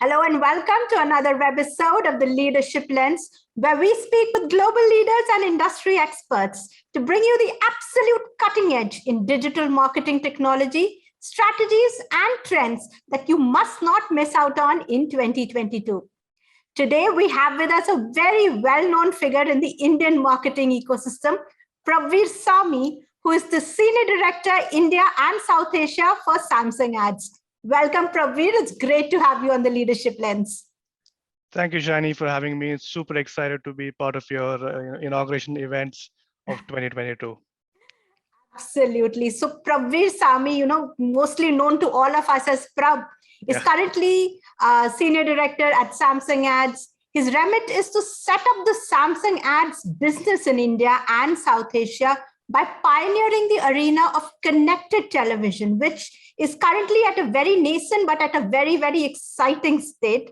Hello and welcome to another episode of the Leadership Lens, where we speak with global leaders and industry experts to bring you the absolute cutting edge in digital marketing technology, strategies, and trends that you must not miss out on in 2022. Today, we have with us a very well-known figure in the Indian marketing ecosystem, Prabhvir Sahmey, who is the Senior Director, India and South Asia for Samsung Ads. Welcome, Prabhvir. It's great to have you on the Leadership Lens. Thank you, Shani, for having me. Super excited to be part of your inauguration events of 2022. Absolutely. So Prabhvir Sahmey, mostly known to all of us as Prabh, is currently Senior Director at Samsung Ads. His remit is to set up the Samsung Ads business in India and South Asia by pioneering the arena of connected television, which is currently at a very nascent but at a very, very exciting state.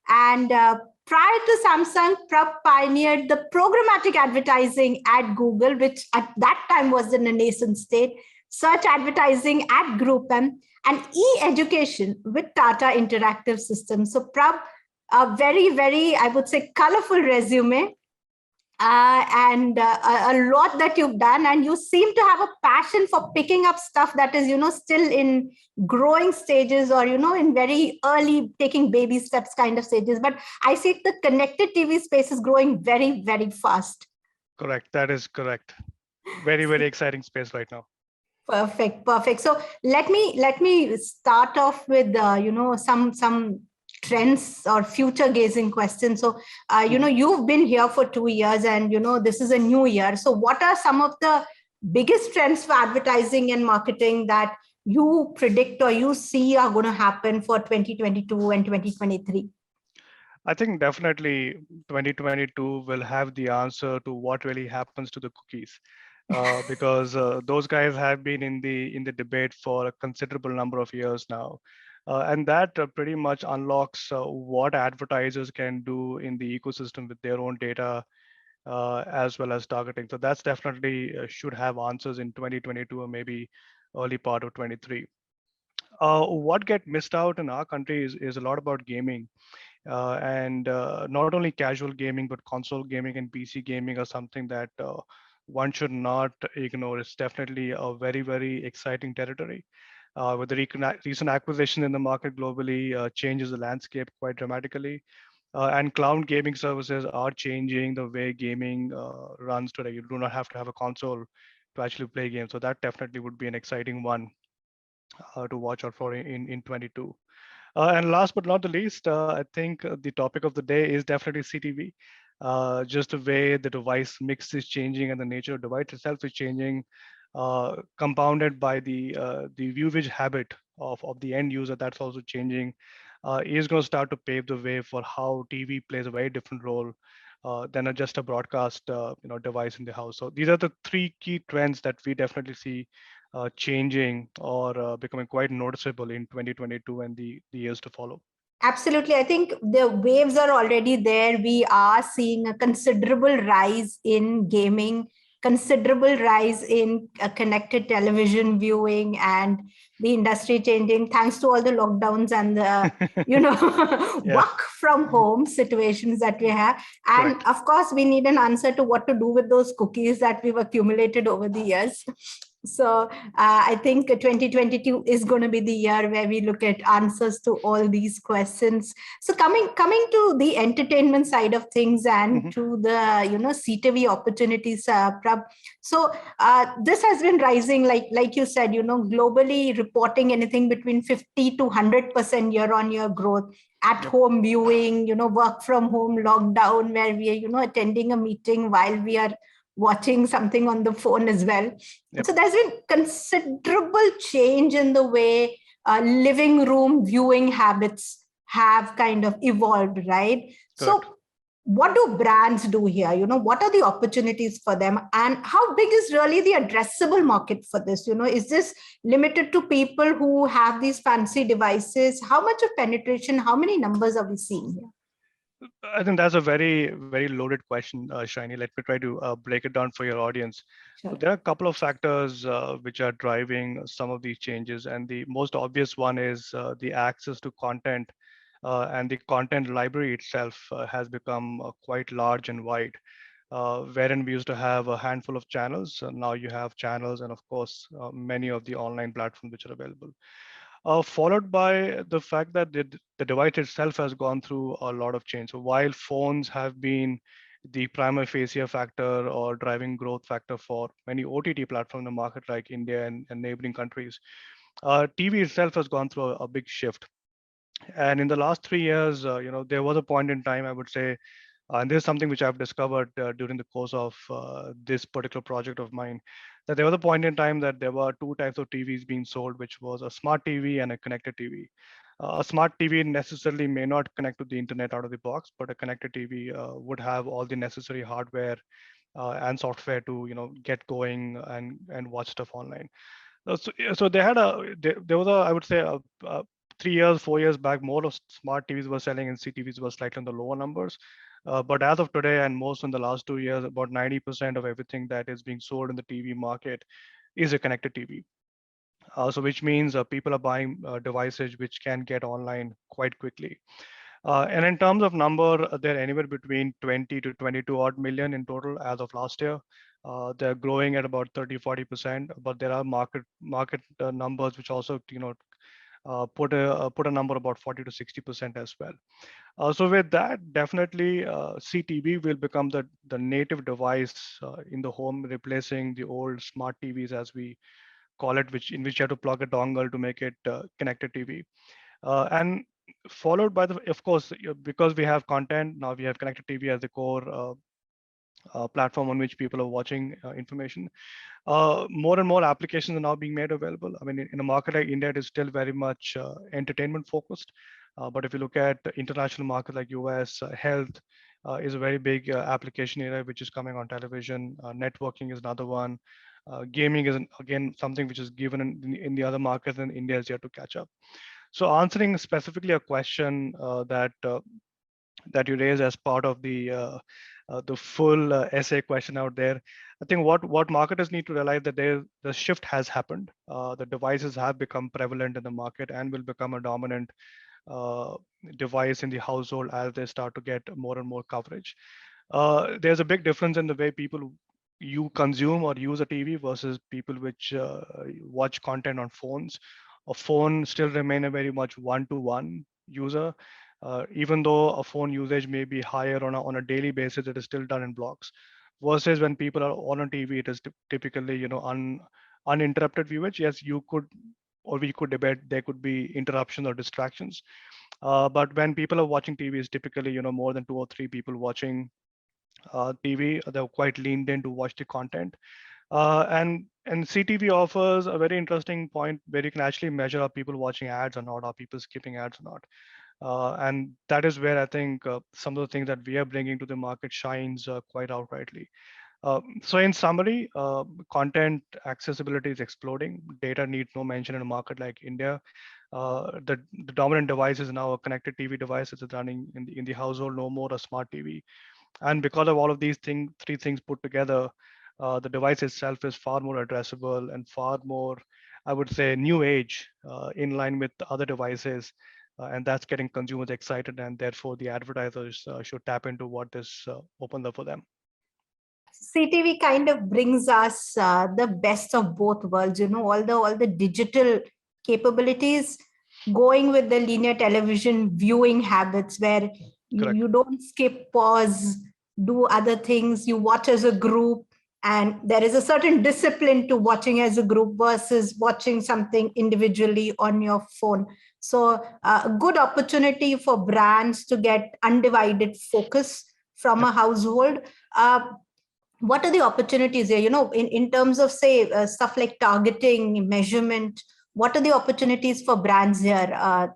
And prior to Samsung, Prabh pioneered the programmatic advertising at Google, which at that time was in a nascent state, search advertising at GroupM, and e-education with Tata Interactive Systems. So Prabh, a very, very, I would say, colorful resume. And a lot that you've done, and you seem to have a passion for picking up stuff that is still in growing stages, or in very early taking baby steps kind of stages. But I see the connected TV space is growing very, very fast. Correct. That is correct. Very, very exciting space right now. Perfect. So let me start off with some trends or future gazing questions. So you've been here for 2 years, and this is a new year. So what are some of the biggest trends for advertising and marketing that you predict or you see are going to happen for 2022 and 2023? I think definitely 2022 will have the answer to what really happens to the cookies, because those guys have been in the debate for a considerable number of years now. And that pretty much unlocks what advertisers can do in the ecosystem with their own data, as well as targeting. So that's definitely should have answers in 2022 or maybe early part of 23. What get missed out in our country is a lot about gaming. And not only casual gaming, but console gaming and PC gaming are something that one should not ignore. It's definitely a very, very exciting territory. With the recent acquisition in the market globally changes the landscape quite dramatically. And cloud gaming services are changing the way gaming runs today. You do not have to have a console to actually play games. So that definitely would be an exciting one to watch out for in 22. And last but not the least, I think the topic of the day is definitely CTV. Just the way the device mix is changing and the nature of the device itself is changing, compounded by the viewage habit of the end user that's also changing, is going to start to pave the way for how TV plays a very different role than just a broadcast device in the house. So these are the three key trends that we definitely see changing or becoming quite noticeable in 2022 and the years to follow. Absolutely. I think the waves are already there. We are seeing a considerable rise in gaming, considerable rise in connected television viewing, and the industry changing thanks to all the lockdowns and the work from home situations that we have. And Correct. of course, we need an answer to what to do with those cookies that we've accumulated over the years. So I think 2022 is going to be the year where we look at answers to all these questions. So coming to the entertainment side of things and to the CTV opportunities, Prabh. So this has been rising, like you said, globally reporting anything between 50 to 100% year-on-year growth. At home viewing, work from home lockdown, where we are attending a meeting while we are watching something on the phone as well. Yep. So there's been considerable change in the way living room viewing habits have kind of evolved, right? Correct. So what do brands do here? What are the opportunities for them? And how big is really the addressable market for this? Is this limited to people who have these fancy devices? How much of penetration, how many numbers are we seeing here? I think that's a very, very loaded question, Shiny. Let me try to break it down for your audience. Sure. There are a couple of factors which are driving some of these changes. And the most obvious one is the access to content and the content library itself has become quite large and wide. Wherein we used to have a handful of channels, now you have channels, and of course, many of the online platforms which are available. Followed by the fact that the device itself has gone through a lot of change. So while phones have been the prima facie factor or driving growth factor for many OTT platforms in the market like India and neighboring countries, TV itself has gone through a big shift. And in the last 3 years, there was a point in time, I would say, and this is something which I've discovered during the course of this particular project of mine, that there was a point in time that there were two types of TVs being sold, which was a smart TV and a connected TV. A smart TV necessarily may not connect to the internet out of the box, but a connected TV would have all the necessary hardware and software to get going and watch stuff online. So they had there was a, I would say, 3 years, 4 years back, more of smart TVs were selling and CTVs were slightly on the lower numbers. But as of today, and most in the last 2 years, about 90% of everything that is being sold in the TV market is a connected TV. So which means people are buying devices which can get online quite quickly. And in terms of number, they're anywhere between 20 to 22 odd million in total as of last year. They're growing at about 30-40%, but there are market numbers which also put a number about 40 to 60% as well. So with that, definitely CTV will become the native device in the home, replacing the old smart TVs as we call it, which in which you have to plug a dongle to make it connected TV. And followed by of course, because we have content now, we have connected TV as the core platform on which people are watching information. More and more applications are now being made available. I mean, in a market like India, it is still very much entertainment focused. But if you look at international markets like US, health is a very big application area which is coming on television. Networking is another one. Gaming is again something which is given in the other markets, and India is yet to catch up. So answering specifically a question that you raised as part of the full essay question out there, I think what marketers need to realize that the shift has happened. The devices have become prevalent in the market and will become a dominant uh, device in the household as they start to get more and more coverage. There's a big difference in the way people you consume or use a TV versus people which watch content on phones. A phone still remain a very much one-to-one user. Even though a phone usage may be higher on a daily basis, it is still done in blocks. Versus when people are on a TV, it is typically uninterrupted viewage. Yes, you could or we could debate there could be interruptions or distractions. But when people are watching TV, it's typically more than two or three people watching TV. They're quite leaned in to watch the content. And CTV offers a very interesting point where you can actually measure are people watching ads or not, are people skipping ads or not. And that is where I think some of the things that we are bringing to the market shines quite outrightly. So in summary, content accessibility is exploding. Data needs no mention in a market like India. The dominant device is now a connected TV device. It's running in the household, no more a smart TV. And because of all of these three things put together, the device itself is far more addressable and far more, I would say, new age in line with other devices. And that's getting consumers excited, and therefore the advertisers should tap into what this opens up for them. CTV kind of brings us the best of both worlds, all the digital capabilities going with the linear television viewing habits where you don't skip, pause, do other things, you watch as a group, and there is a certain discipline to watching as a group versus watching something individually on your phone. So a good opportunity for brands to get undivided focus from a household. What are the opportunities here, in terms of, say, stuff like targeting, measurement? What are the opportunities for brands here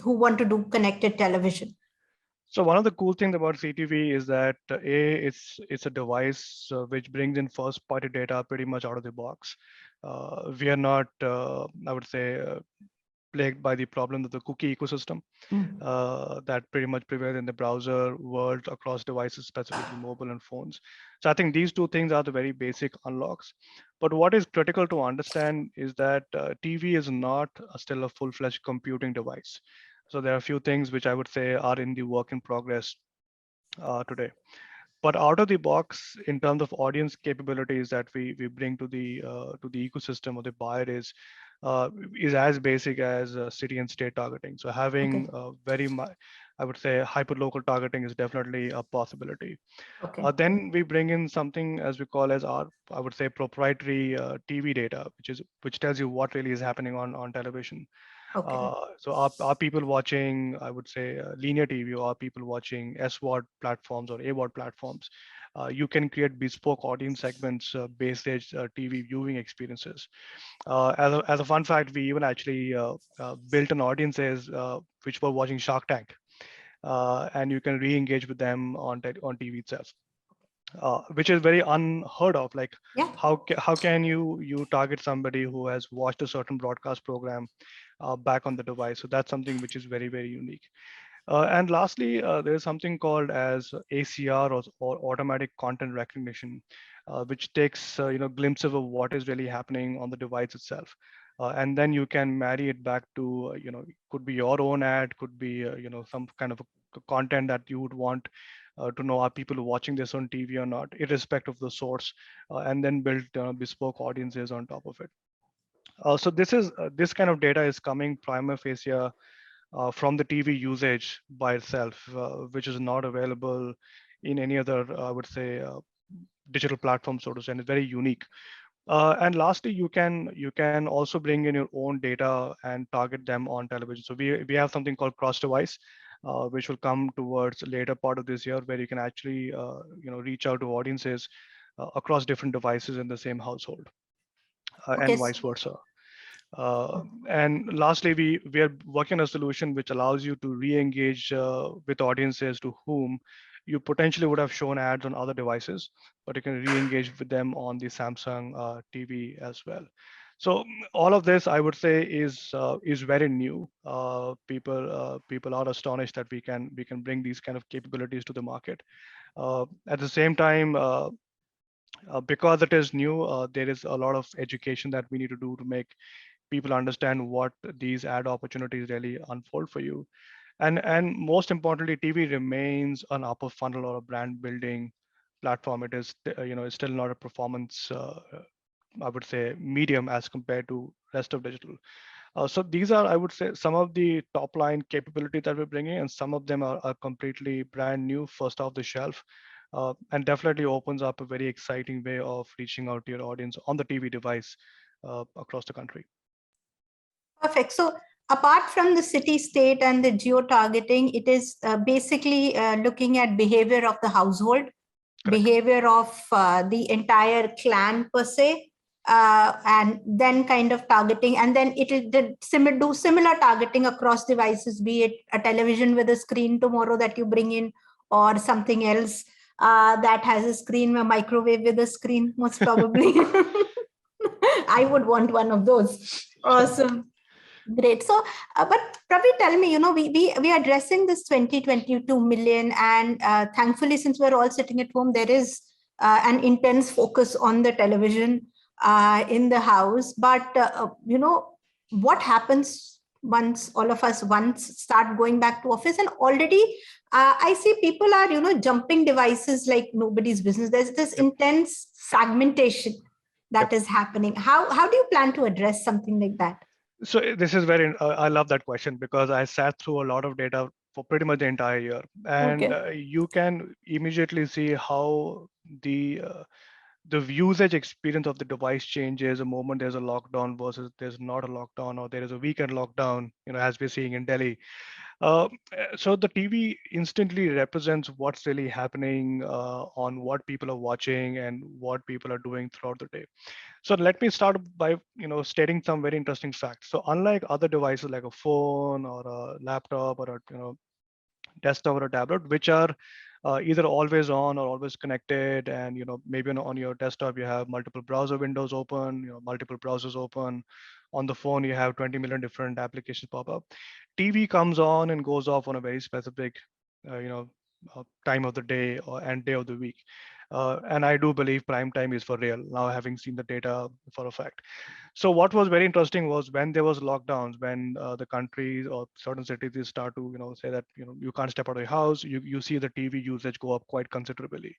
who want to do connected television? So one of the cool things about CTV is that it's a device which brings in first party data pretty much out of the box. We are not, I would say, plagued by the problem of the cookie ecosystem that pretty much prevails in the browser world across devices, specifically mobile and phones. So I think these two things are the very basic unlocks. But what is critical to understand is that TV is not still a full-fledged computing device. So there are a few things which I would say are in the work in progress today. But out of the box, in terms of audience capabilities that we bring to the ecosystem of the buyer is as basic as city and state targeting. So having Okay. I would say hyperlocal targeting is definitely a possibility. Okay. Then we bring in something as we call as our, I would say, proprietary TV data, which tells you what really is happening on television. Okay. So are people watching, I would say, linear TV, or are people watching SVOD platforms or AVOD platforms? You can create bespoke audience segments based on TV viewing experiences. As a fun fact, we even actually built an audiences which were watching Shark Tank, and you can re-engage with them on TV itself, which is very unheard of. Like, Yeah. how can you target somebody who has watched a certain broadcast program back on the device? So that's something which is very unique. And lastly, there is something called as ACR, or automatic content recognition, which takes glimpses of what is really happening on the device itself. And then you can marry it back to, could be your own ad, could be, some kind of a content that you would want to know, are people watching this on TV or not, irrespective of the source, and then build bespoke audiences on top of it. So this kind of data is coming prima facie from the TV usage by itself, which is not available in any other, I would say, digital platform, so to say, and it's very unique. And lastly, you can also bring in your own data and target them on television. So we have something called cross device, which will come towards later part of this year, where you can actually reach out to audiences across different devices in the same household, Okay. and vice versa. And lastly, we are working on a solution which allows you to re-engage with audiences to whom you potentially would have shown ads on other devices, but you can re-engage with them on the Samsung TV as well. So all of this, I would say, is very new. People are astonished that we can bring these kind of capabilities to the market. At the same time, because it is new, there is a lot of education that we need to do to make people understand what these ad opportunities really unfold for you. And most importantly, TV remains an upper funnel or a brand building platform. It is it's still not a performance, I would say, medium as compared to rest of digital. So these are, I would say, some of the top line capability that we're bringing, and some of them are completely brand new, first off the shelf, and definitely opens up a very exciting way of reaching out to your audience on the TV device across the country. Perfect. So apart from the city state and the geo targeting, it is basically looking at behavior of the household, Correct. behavior of the entire clan per se, and then kind of targeting, and then it will do similar targeting across devices, be it a television with a screen tomorrow that you bring in, or something else that has a screen, a microwave with a screen, most probably. I would want one of those. Awesome. Great. So, but Prabhvir, tell me, we are addressing this 2022 million, and thankfully, since we're all sitting at home, there is an intense focus on the television in the house. But what happens once all of us once start going back to office, and already I see people are jumping devices like nobody's business. There's this Yep. intense fragmentation that Yep. is happening. How do you plan to address something like that? So this is very, I love that question, because I sat through a lot of data for pretty much the entire year, and Okay. you can immediately see how the usage experience of the device changes the moment there's a lockdown versus there's not a lockdown, or there is a weekend lockdown, as we're seeing in Delhi. Uh, so the TV instantly represents what's really happening on what people are watching and what people are doing throughout the day. So let me start by stating some very interesting facts. So unlike other devices like a phone or a laptop or a desktop or a tablet, which are either always on or always connected, and maybe on your desktop you have multiple browser windows open, multiple browsers open. On the phone you have 20 million different applications pop up. TV comes on and goes off on a very specific time of the day and day of the week. And I do believe prime time is for real now, having seen the data for a fact. So what was very interesting was when there was lockdowns, when the countries or certain cities they start to say that you can't step out of your house, you see the TV usage go up quite considerably,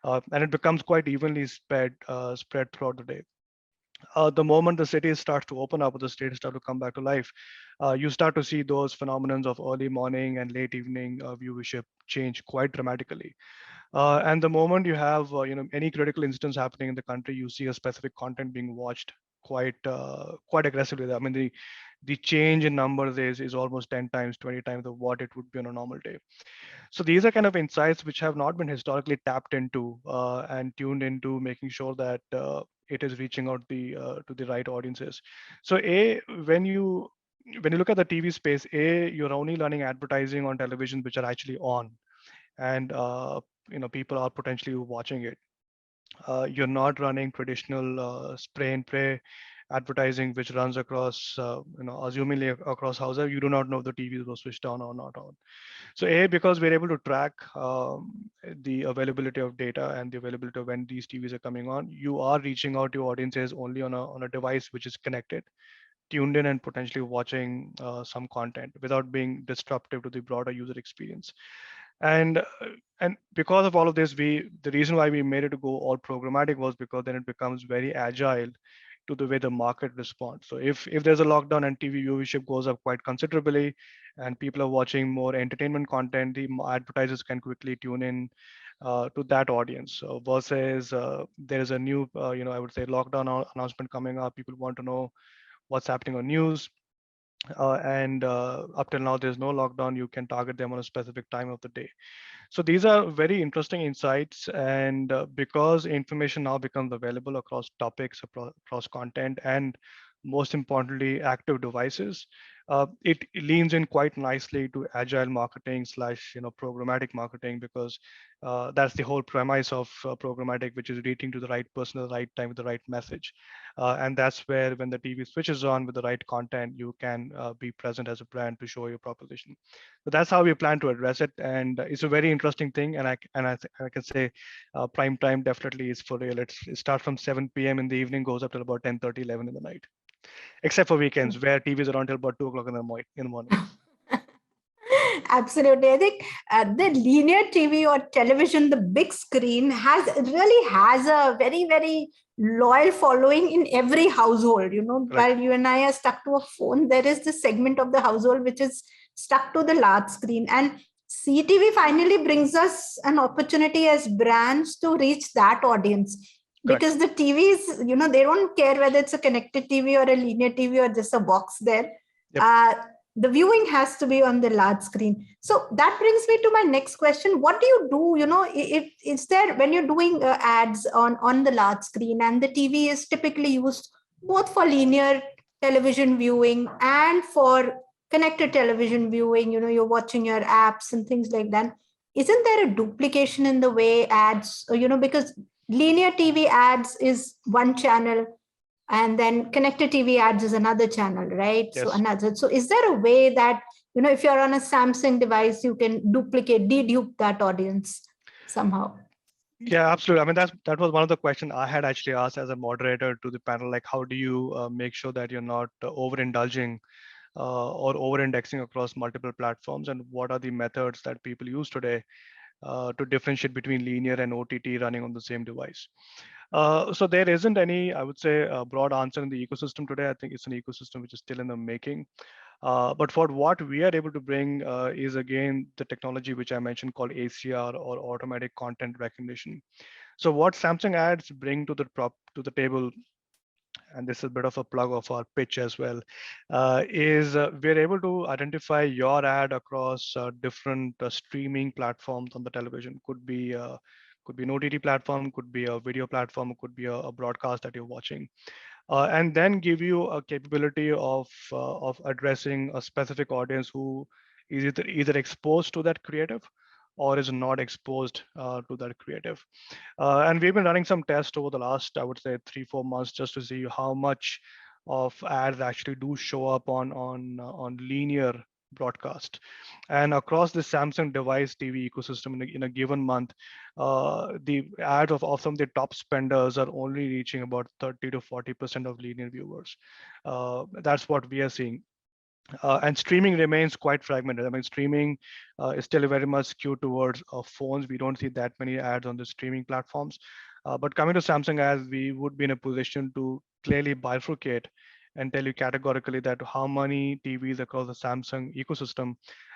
and it becomes quite evenly spread throughout the day. The moment the cities start to open up or the states start to come back to life, you start to see those phenomenons of early morning and late evening viewership change quite dramatically. And the moment you have any critical instance happening in the country, you see a specific content being watched quite aggressively. I mean, the change in numbers is almost 10 times, 20 times of what it would be on a normal day. So these are kind of insights which have not been historically tapped into and tuned into, making sure that it is reaching out to the right audiences. So when you look at the TV space, you're only learning advertising on television which are actually on, and people are potentially watching it. You're not running traditional spray and pray advertising which runs across assumingly across houses. You do not know if the TV was switched on or not on. So because we're able to track the availability of data and the availability of when these TVs are coming on, you are reaching out to audiences only on a device which is connected, tuned in, and potentially watching some content without being disruptive to the broader user experience. And uh, and because of all of this, the reason why we made it to go all programmatic was because then it becomes very agile to the way the market responds. So if there's a lockdown and TV viewership goes up quite considerably and people are watching more entertainment content, the advertisers can quickly tune in to that audience. Versus there is a new I would say lockdown announcement coming up, people want to know what's happening on news, and up till now there's no lockdown, you can target them on a specific time of the day. So these are very interesting insights, and because information now becomes available across topics, across content, and most importantly, active devices, it leans in quite nicely to agile marketing slash programmatic marketing, because that's the whole premise of programmatic, which is reaching to the right person at the right time with the right message. And that's where when the TV switches on with the right content, you can be present as a brand to show your proposition. So that's how we plan to address it, and it's a very interesting thing. And I can say, prime time definitely is for real. It starts from 7 p.m. in the evening, goes up till about 10:30, 11 in the night, except for weekends where TVs are on till about 2 o'clock in the morning. Absolutely. I think the linear TV or television, the big screen, has a very, very loyal following in every household. Correct. While you and I are stuck to a phone, there is this segment of the household which is stuck to the large screen. And CTV finally brings us an opportunity as brands to reach that audience. Correct. Because the TVs, they don't care whether it's a connected TV or a linear TV or just a box there. Yep. The viewing has to be on the large screen. So that brings me to my next question. What do you do, if is there, when you're doing ads on the large screen, and the TV is typically used both for linear television viewing and for connected television viewing, you're watching your apps and things like that. Isn't there a duplication in the way ads, because linear TV ads is one channel, and then connected TV ads is another channel, right? So Yes. another. So is there a way that, if you're on a Samsung device, you can dedupe that audience somehow? Yeah, absolutely. I mean, that was one of the questions I had actually asked as a moderator to the panel, like how do you make sure that you're not overindulging or over-indexing across multiple platforms, and what are the methods that people use today to differentiate between linear and OTT running on the same device? So there isn't any, I would say, broad answer in the ecosystem today. I think it's an ecosystem which is still in the making. But for what we are able to bring is again the technology which I mentioned called ACR, or automatic content recognition. So what Samsung ads bring to the table, and this is a bit of a plug of our pitch as well, is we're able to identify your ad across different streaming platforms on the television. Could be an OTT platform, could be a video platform, could be a broadcast that you're watching, and then give you a capability of addressing a specific audience who is either exposed to that creative or is not exposed to that creative. And we've been running some tests over the last, I would say, 3-4 months, just to see how much of ads actually do show up on linear broadcast. And across the Samsung device TV ecosystem in a given month, the ads of some of the top spenders are only reaching about 30 to 40% of linear viewers. That's what we are seeing. And streaming remains quite fragmented. I mean, streaming is still very much skewed towards phones. We don't see that many ads on the streaming platforms. But coming to Samsung ads, we would be in a position to clearly bifurcate and tell you categorically that how many TVs across the Samsung ecosystem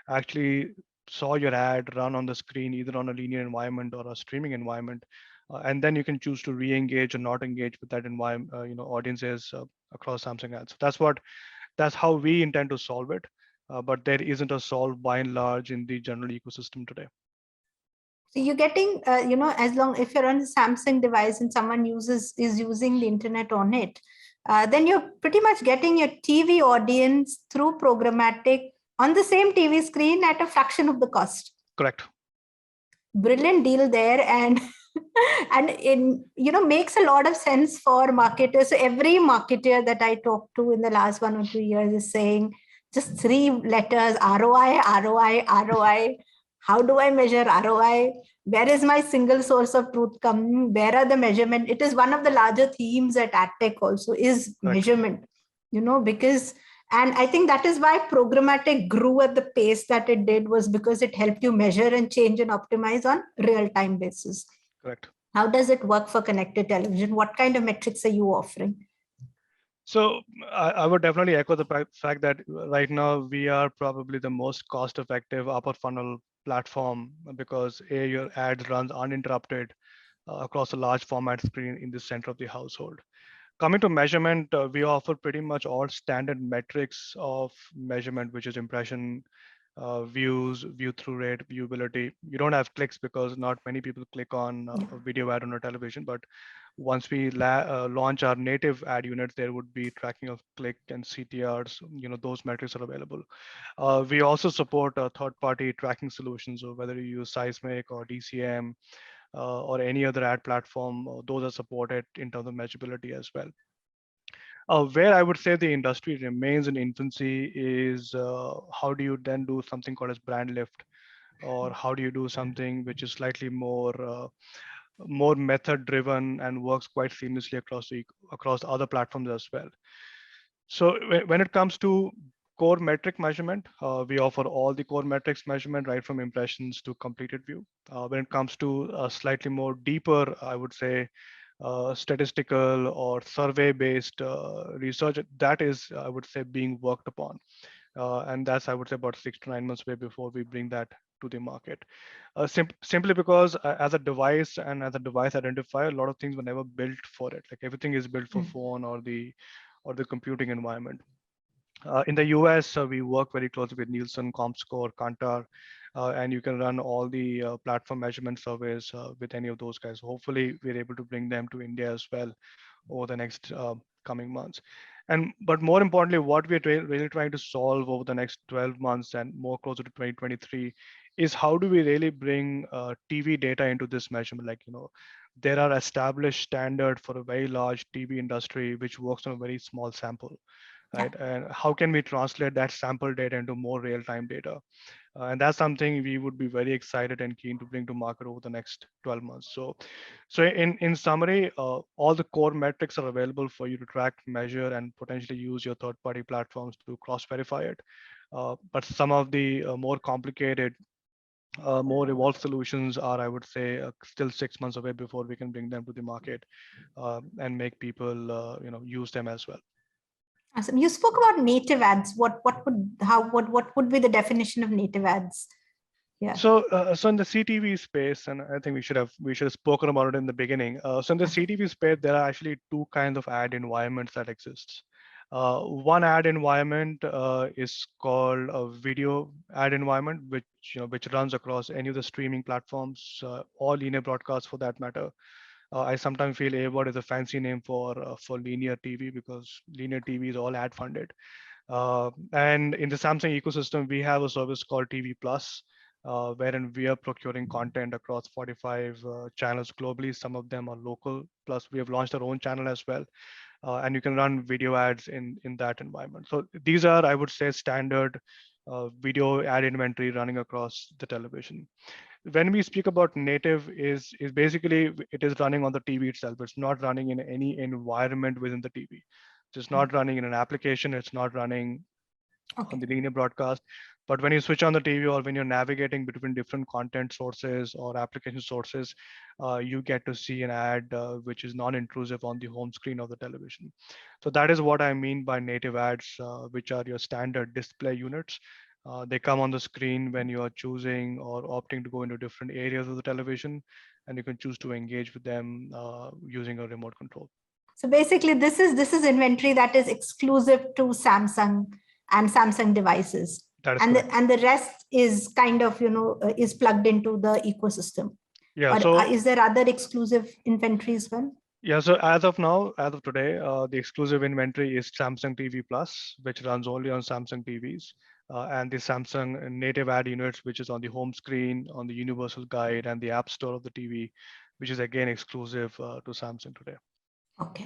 actually saw your ad run on the screen, either on a linear environment or a streaming environment. And then you can choose to re-engage or not engage with that environment, audiences across Samsung ads. So that's how we intend to solve it. But there isn't a solve by and large in the general ecosystem today. So you're getting, as long if you're on a Samsung device and someone is using the internet on it, then you're pretty much getting your TV audience through programmatic on the same TV screen at a fraction of the cost. Correct. Brilliant deal there, and and in makes a lot of sense for marketers. So every marketer that I talked to in the last 1 or 2 years is saying just 3 letters: ROI, ROI, ROI. How do I measure ROI? Where is my single source of truth coming? Where are the measurement? It is one of the larger themes at AdTech also is Correct. measurement, because, and I think that is why programmatic grew at the pace that it did, was because it helped you measure and change and optimize on real-time basis. Correct. How does it work for connected television? What kind of metrics are you offering? So I would definitely echo the fact that right now we are probably the most cost-effective upper funnel platform because your ads runs uninterrupted across a large format screen in the center of the household. Coming to measurement, we offer pretty much all standard metrics of measurement, which is impression, views, view through rate, viewability. You don't have clicks because not many people click on a video ad on a television, but once we launch our native ad units, there would be tracking of click and CTRs. Those metrics are available. We also support third-party tracking solutions, so whether you use Seismic or DCM or any other ad platform, those are supported in terms of measurability as well. Where I would say the industry remains in infancy is how do you then do something called as brand lift, or how do you do something which is slightly more method driven and works quite seamlessly across other platforms as well. So when it comes to core metric measurement, we offer all the core metrics measurement, right from impressions to completed view. When it comes to slightly more deeper, I would say statistical or survey-based research, that is, I would say, being worked upon. And that's, I would say, about 6 to 9 months away before we bring that to the market. Simply because as a device and as a device identifier, a lot of things were never built for it. Like everything is built for phone or the computing environment. In the US, we work very closely with Nielsen, ComScore, Kantar, and you can run all the platform measurement surveys with any of those guys. Hopefully, we're able to bring them to India as well over the next coming months. But more importantly, what we're really trying to solve over the next 12 months and more closer to 2023 is how do we really bring TV data into this measurement? Like, there are established standard for a very large TV industry, which works on a very small sample, right? And how can we translate that sample data into more real-time data? And that's something we would be very excited and keen to bring to market over the next 12 months. So in summary, all the core metrics are available for you to track, measure, and potentially use your third-party platforms to cross-verify it. But some of the more complicated, more evolved solutions are, I would say, still 6 months away before we can bring them to the market and make people, use them as well. Awesome. You spoke about native ads. What would be the definition of native ads? Yeah. So in the CTV space, and I think we should have spoken about it in the beginning. So in the CTV space, there are actually two kinds of ad environments that exists. One ad environment is called a video ad environment, which runs across any of the streaming platforms, or linear broadcasts for that matter. I sometimes feel AVOD is a fancy name for linear TV because linear TV is all ad funded. And in the Samsung ecosystem, we have a service called TV Plus, wherein we are procuring content across 45 channels globally. Some of them are local. Plus, we have launched our own channel as well. And you can run video ads in that environment. So these are, I would say, standard video ad inventory running across the television. When we speak about native, is basically it is running on the TV itself. It's not running in any environment within the TV. It's not running in an application. It's not running on Okay. the linear broadcast. But when you switch on the TV or when you're navigating between different content sources or application sources, you get to see an ad which is non-intrusive on the home screen of the television. So that is what I mean by native ads, which are your standard display units. They come on the screen when you are choosing or opting to go into different areas of the television, and you can choose to engage with them using a remote control. So basically, this is inventory that is exclusive to Samsung and Samsung devices, That is and correct. the rest is kind of is plugged into the ecosystem. Yeah. Or So is there other exclusive inventory as well? yeah, so as of now, as of today, the exclusive inventory is Samsung TV Plus, which runs only on Samsung TVs, and the Samsung native ad units, which is on the home screen, on the universal guide, and the app store of the TV, which is again exclusive to Samsung today. Okay.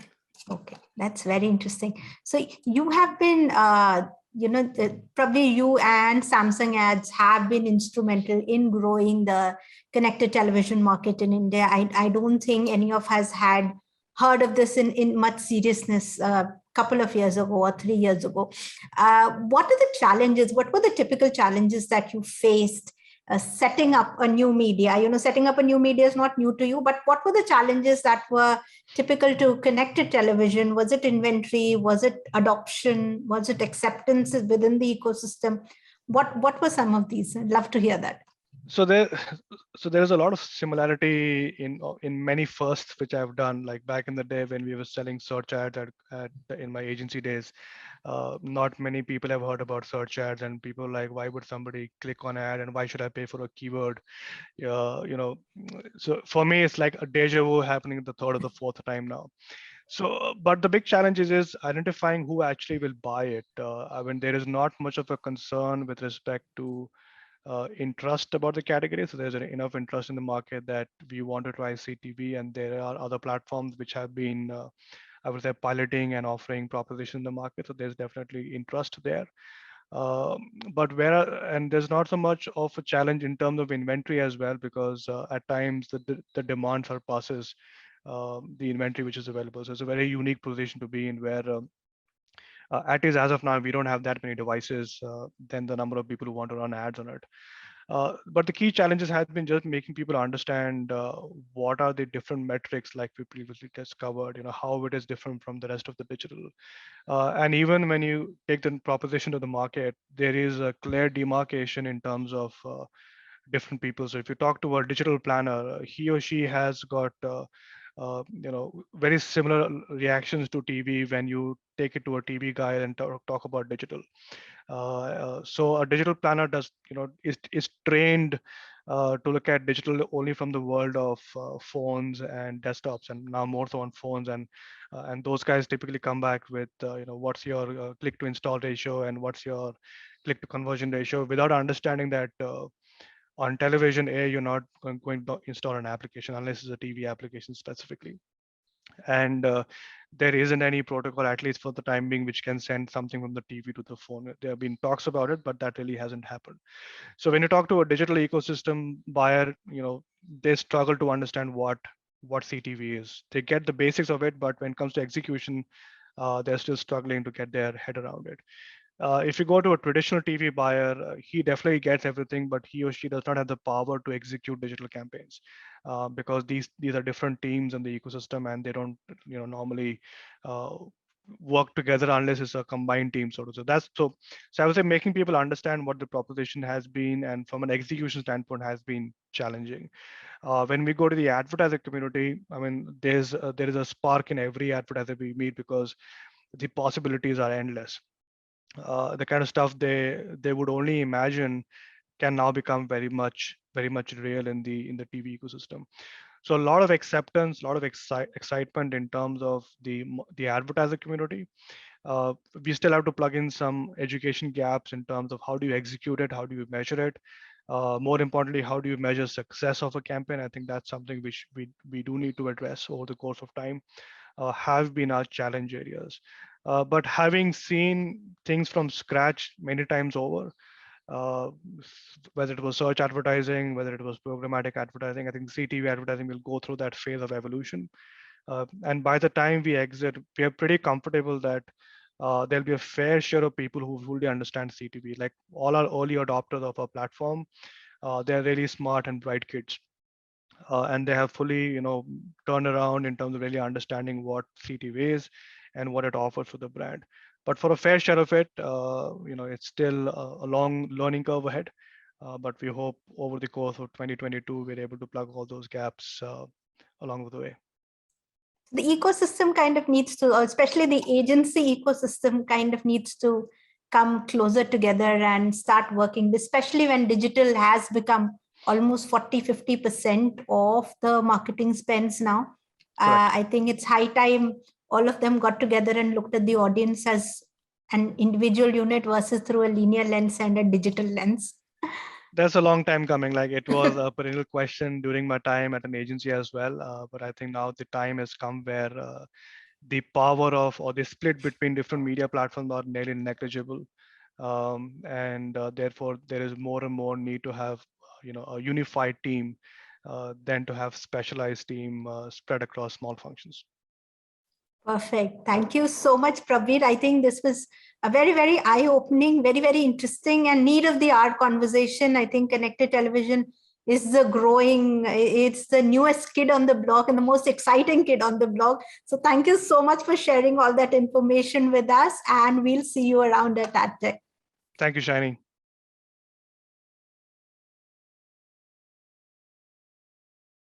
Okay. That's very interesting. So you have been, probably you and Samsung Ads have been instrumental in growing the connected television market in India. I don't think any of us had heard of this in much seriousness a couple of years ago or 3 years ago. What are the challenges? What were the typical challenges that you faced setting up a new media? Setting up a new media is not new to you, but what were the challenges that were typical to connected television? Was it inventory? Was it adoption? Was it acceptance within the ecosystem? What were some of these? I'd love to hear that. So there, so there is a lot of similarity in many firsts which I've done. Like back in the day when we were selling search ads in my agency days, not many people have heard about search ads, and people are like, why would somebody click on ad, and why should I pay for a keyword? So for me, it's like a deja vu happening the third or the fourth time now. So, but the big challenge is identifying who actually will buy it. I mean, there is not much of a concern with respect to interest about the category. So there's enough interest in the market that we want to try CTV, and there are other platforms which have been, I would say, piloting and offering proposition in the market. So there's definitely interest there. But and there's not so much of a challenge in terms of inventory as well, because at times the demand surpasses the inventory which is available. So it's a very unique position to be in, where at least as of now, we don't have that many devices than the number of people who want to run ads on it. But the key challenges has been just making people understand what are the different metrics, like we previously discovered, how it is different from the rest of the digital. And even when you take the proposition to the market, there is a clear demarcation in terms of different people. So if you talk to a digital planner, he or she has got very similar reactions to TV when you take it to a TV guy and talk about digital. So a digital planner is trained to look at digital only from the world of phones and desktops, and now more so on phones. And those guys typically come back with what's your click to install ratio and what's your click to conversion ratio, without understanding that on television, you're not going to install an application unless it's a TV application specifically. And there isn't any protocol, at least for the time being, which can send something from the TV to the phone. There have been talks about it, but that really hasn't happened. So when you talk to a digital ecosystem buyer, they struggle to understand what CTV is. They get the basics of it, but when it comes to execution, they're still struggling to get their head around it. If you go to a traditional TV buyer, he definitely gets everything, but he or she does not have the power to execute digital campaigns, because these are different teams in the ecosystem, and they don't normally uh, work together unless it's a combined team sort of. So I would say making people understand what the proposition has been, and from an execution standpoint, has been challenging. When we go to the advertiser community, I mean, there is a spark in every advertiser we meet, because the possibilities are endless. The kind of stuff they would only imagine can now become very much real in the TV ecosystem. So a lot of acceptance, a lot of excitement in terms of the advertiser community. We still have to plug in some education gaps in terms of how do you execute it, how do you measure it. More importantly, how do you measure success of a campaign? I think that's something which we do need to address over the course of time. Have been our challenge areas. But having seen things from scratch many times over, whether it was search advertising, whether it was programmatic advertising. I think CTV advertising will go through that phase of evolution. And by the time we exit, we are pretty comfortable that there'll be a fair share of people who fully understand CTV. Like all our early adopters of our platform, they're really smart and bright kids. And they have fully, turned around in terms of really understanding what CTV is and what it offers for the brand. But for a fair share of it, it's still a long learning curve ahead. But we hope over the course of 2022, we're able to plug all those gaps along the way. The ecosystem kind of needs to, especially the agency ecosystem kind of needs to come closer together and start working, especially when digital has become almost 40-50% of the marketing spends now. I think it's high time all of them got together and looked at the audience as an individual unit versus through a linear lens and a digital lens. That's a long time coming. Like it was a perennial question during my time at an agency as well. But I think now the time has come where the power of or the split between different media platforms are nearly negligible. And therefore there is more and more need to have a unified team than to have specialized team spread across small functions. Perfect. Thank you so much, Prabhvir. I think this was a very, very eye-opening, very, very interesting and need of the hour conversation. I think connected television is it's the newest kid on the block and the most exciting kid on the block. So thank you so much for sharing all that information with us, and we'll see you around at AdTech. Thank you, Shiny.